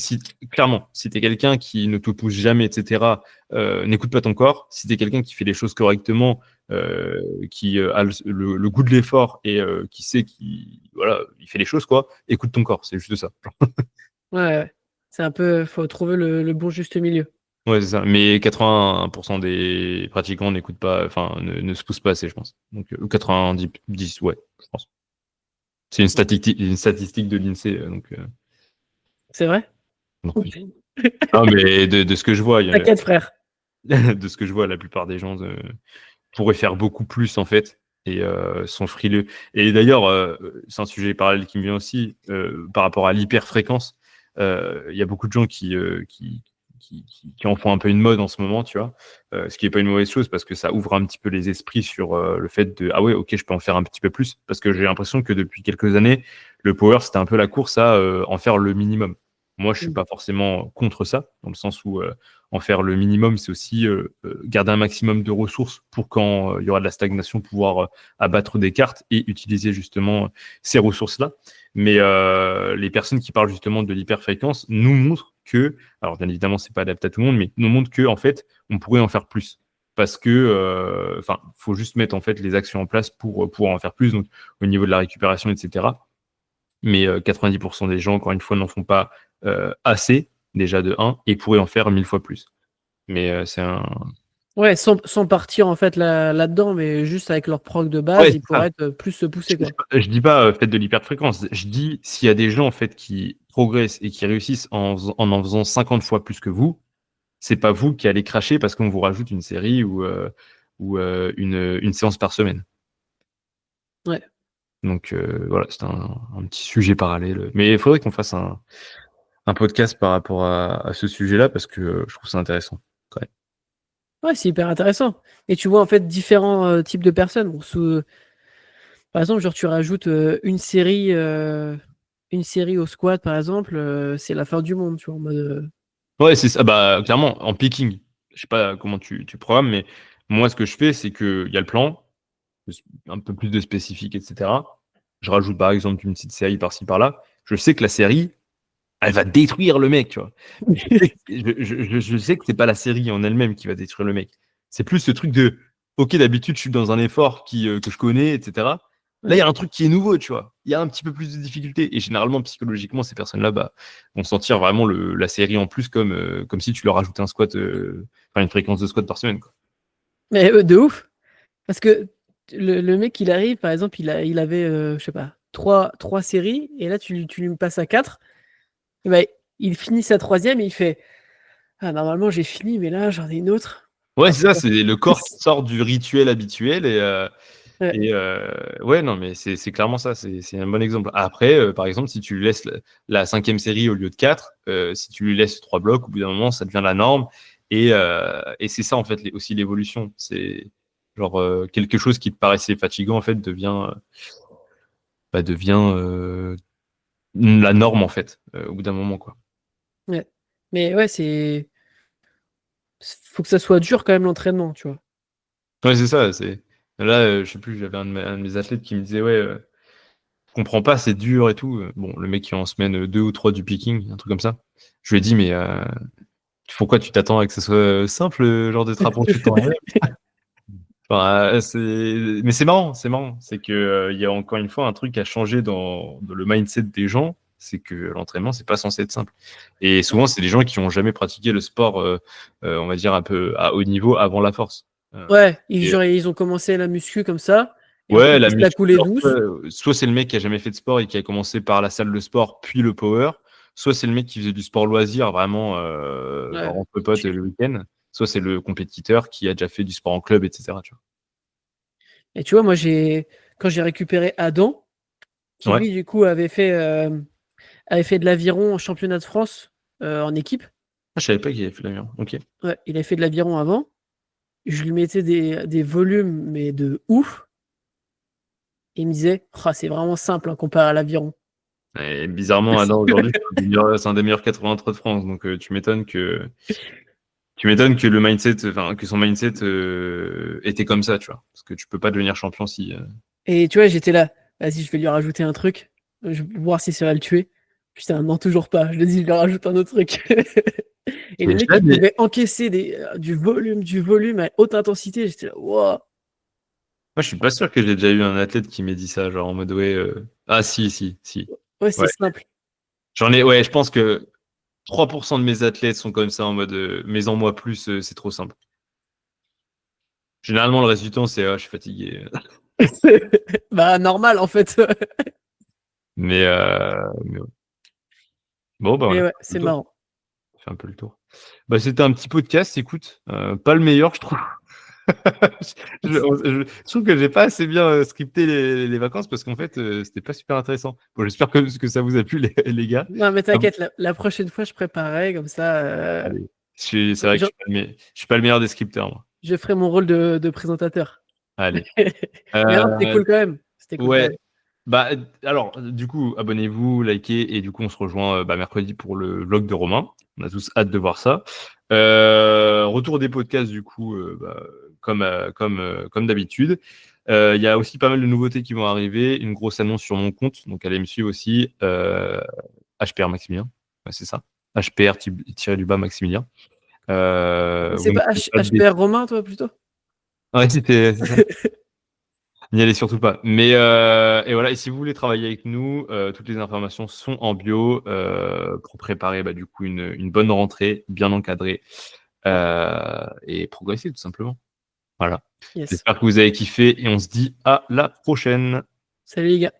clairement, si t'es quelqu'un qui ne te pousse jamais, etc., n'écoute pas ton corps. Si t'es quelqu'un qui fait les choses correctement, qui a le goût de l'effort et qui sait qu'il voilà, il fait les choses, quoi, écoute ton corps. C'est juste ça. Ouais, ouais. C'est un peu. Faut trouver le bon juste milieu. Ouais, c'est ça. Mais 80% des pratiquants n'écoutent pas, enfin, ne se poussent pas assez, je pense. Donc, ou 90, ouais, je pense. C'est une statistique de l'INSEE, donc C'est vrai? non. Non, mais de ce que je vois, T'inquiète, frère. de ce que je vois, la plupart des gens pourraient faire beaucoup plus en fait et sont frileux. Et d'ailleurs, c'est un sujet parallèle qui me vient aussi par rapport à l'hyperfréquence. Il y a beaucoup de gens qui en font un peu une mode en ce moment, tu vois. Ce qui n'est pas une mauvaise chose parce que ça ouvre un petit peu les esprits sur le fait de ah ouais, ok, je peux en faire un petit peu plus. Parce que j'ai l'impression que depuis quelques années, le power, c'était un peu la course à en faire le minimum. Moi, je suis pas forcément contre ça, dans le sens où en faire le minimum, c'est aussi garder un maximum de ressources pour quand il y aura de la stagnation, pouvoir abattre des cartes et utiliser justement ces ressources-là. Mais les personnes qui parlent justement de l'hyperfréquence nous montrent que, alors bien évidemment, c'est pas adapté à tout le monde, mais nous montrent que en fait, on pourrait en faire plus. Parce que, enfin, faut juste mettre en fait les actions en place pour pouvoir en faire plus. Donc, au niveau de la récupération, etc. Mais 90% des gens, encore une fois, n'en font pas assez, déjà de 1, et pourraient en faire 1000 fois plus. Mais c'est un. Ouais, sans partir en fait là-dedans, mais juste avec leur prog de Ouais, base, ils c'est ça. pourraient être plus se pousser, quoi. Je dis pas faites de l'hyperfréquence. Je dis s'il y a des gens en fait qui progressent et qui réussissent en faisant 50 fois plus que vous, c'est pas vous qui allez cracher parce qu'on vous rajoute une série ou une séance par semaine. Ouais. Donc voilà, c'est un petit sujet parallèle. Mais il faudrait qu'on fasse un podcast par rapport à ce sujet-là parce que je trouve ça intéressant. Ouais. Ouais, c'est hyper intéressant. Et tu vois en fait différents types de personnes. Bon, par exemple, genre tu rajoutes une série au squat, par exemple, c'est la fin du monde, tu vois, en mode. Ouais, c'est ça. Bah, clairement, en picking, je sais pas comment tu programmes, mais moi, ce que je fais, c'est qu'il y a le plan, un peu plus de spécifique, etc. Je rajoute par exemple une petite série par-ci par-là. Je sais que la série, elle va détruire le mec, tu vois. Je sais que c'est pas la série en elle-même qui va détruire le mec. C'est plus ce truc de, ok, d'habitude, je suis dans un effort que je connais, etc. Là, il y Ouais. a un truc qui est nouveau, tu vois. Il y a un petit peu plus de difficultés. Et généralement, psychologiquement, ces personnes-là bah, vont sentir vraiment la série en plus comme si tu leur rajoutais un squat, enfin une fréquence de squat par semaine, quoi. Mais de ouf. Parce que le mec, il arrive, par exemple, il avait, je sais pas, trois séries, et là, tu lui passes à 4. Et ben, il finit sa troisième et il fait ah, normalement, j'ai fini, mais là, j'en ai une autre. Ouais, Ah, c'est ça, putain. c'est le corps qui sort du rituel habituel Ouais. et ouais, non, mais c'est clairement ça, c'est un bon exemple. Après, par exemple, si tu lui laisses la cinquième série au lieu de 4, si tu lui laisses 3 blocs, au bout d'un moment, ça devient la norme. Et c'est ça, en fait, aussi l'évolution. C'est genre quelque chose qui te paraissait fatigant, en fait, devient la norme, en fait, au bout d'un moment, quoi. Ouais. Mais ouais, faut que ça soit dur quand même l'entraînement, tu vois. Ouais, c'est ça. Là, je sais plus, j'avais un de mes athlètes qui me disait, ouais. Je comprends pas, c'est dur et tout. Bon, le mec qui est en semaine 2 ou 3 du picking, un truc comme ça. Je lui ai dit, mais pourquoi tu t'attends à que ce soit simple, genre de te rapprocher de ton rêve. Enfin, mais c'est marrant, c'est marrant. C'est que il y a encore une fois un truc à changer dans le mindset des gens. c'est que l'entraînement, c'est pas censé être simple. Et souvent, c'est des gens qui ont jamais pratiqué le sport, on va dire un peu à haut niveau avant la force. Ouais, et- ils ont commencé la muscu comme ça, et en fait, Ouais, la ils se la muscu, coulaient alors, douce. soit c'est le mec qui a jamais fait de sport et qui a commencé par la salle de sport, puis le power, soit c'est le mec qui faisait du sport loisir, vraiment Ouais. entre potes le week-end, soit c'est le compétiteur qui a déjà fait du sport en club, etc. Tu Et tu vois, moi, quand j'ai récupéré Adam, qui vois. Ouais. lui, du coup, avait fait de l'aviron en championnat de France en équipe. Ah, je savais pas qu'il avait fait l'avion. Ok. Ouais, il avait fait de l'aviron avant. Je lui mettais des volumes, mais de ouf. Et il me disait, ah, c'est vraiment simple hein, comparé à l'aviron. Et bizarrement, Adam, aujourd'hui, c'est un des meilleurs 83 de France. Donc, tu m'étonnes que le mindset, enfin, que son mindset était comme ça, tu vois. Parce que tu peux pas devenir champion si. Et tu vois, j'étais là, vas-y, je vais lui rajouter un truc. Je vais voir si ça va le tuer. Putain, non, toujours pas. Je lui dis, je lui rajoute un autre truc. Et le mec, il Mais pouvait encaisser du volume à haute intensité. J'étais là, wow. moi, je suis pas sûr que j'ai déjà eu un athlète qui m'ait dit ça, genre en mode ouais. Ah, si, si, si. Ouais, c'est Ouais. simple. Ouais, je pense que 3% de mes athlètes sont comme ça en mode mais en moi plus, c'est trop simple. Généralement, le reste du temps, c'est je suis fatigué. Bah, normal, en fait. Mais ouais. Bon, bah Mais voilà, ouais, c'est c'est le tour. marrant. On fait un peu le tour. Bah, c'était un petit podcast, écoute. Pas le meilleur, je trouve. Je trouve que j'ai pas assez bien scripté les vacances parce qu'en fait, c'était pas super intéressant. Bon, j'espère que ça vous a plu, les gars. Non, mais Ah bon. t'inquiète, la prochaine fois, je préparerai comme ça. Allez. C'est vrai que Je, je suis pas le meilleur des scripteurs, moi. je ferai mon rôle de présentateur. Allez. Mais non, c'était Euh, cool quand même. C'était cool quand ouais. même. Bah, alors, du coup, abonnez-vous, likez, et du coup, on se rejoint mercredi pour le vlog de Romain. On a tous hâte de voir ça. Retour des podcasts, du coup, comme d'habitude. Il y a aussi pas mal de nouveautés qui vont arriver. Une grosse annonce sur mon compte, donc allez me suivre aussi. HPR Maximilien, ouais, c'est ça. HPR-du-bas Maximilien. C'est Vous pas n'avez pas de HPR Romain, toi, plutôt? Ouais, c'est ça. N'y allez surtout pas. Mais et voilà. Et si vous voulez travailler avec nous, toutes les informations sont en bio pour préparer du coup une bonne rentrée, bien encadrée et progresser tout simplement. Voilà. Yes. J'espère que vous avez kiffé et on se dit à la prochaine. Salut les gars.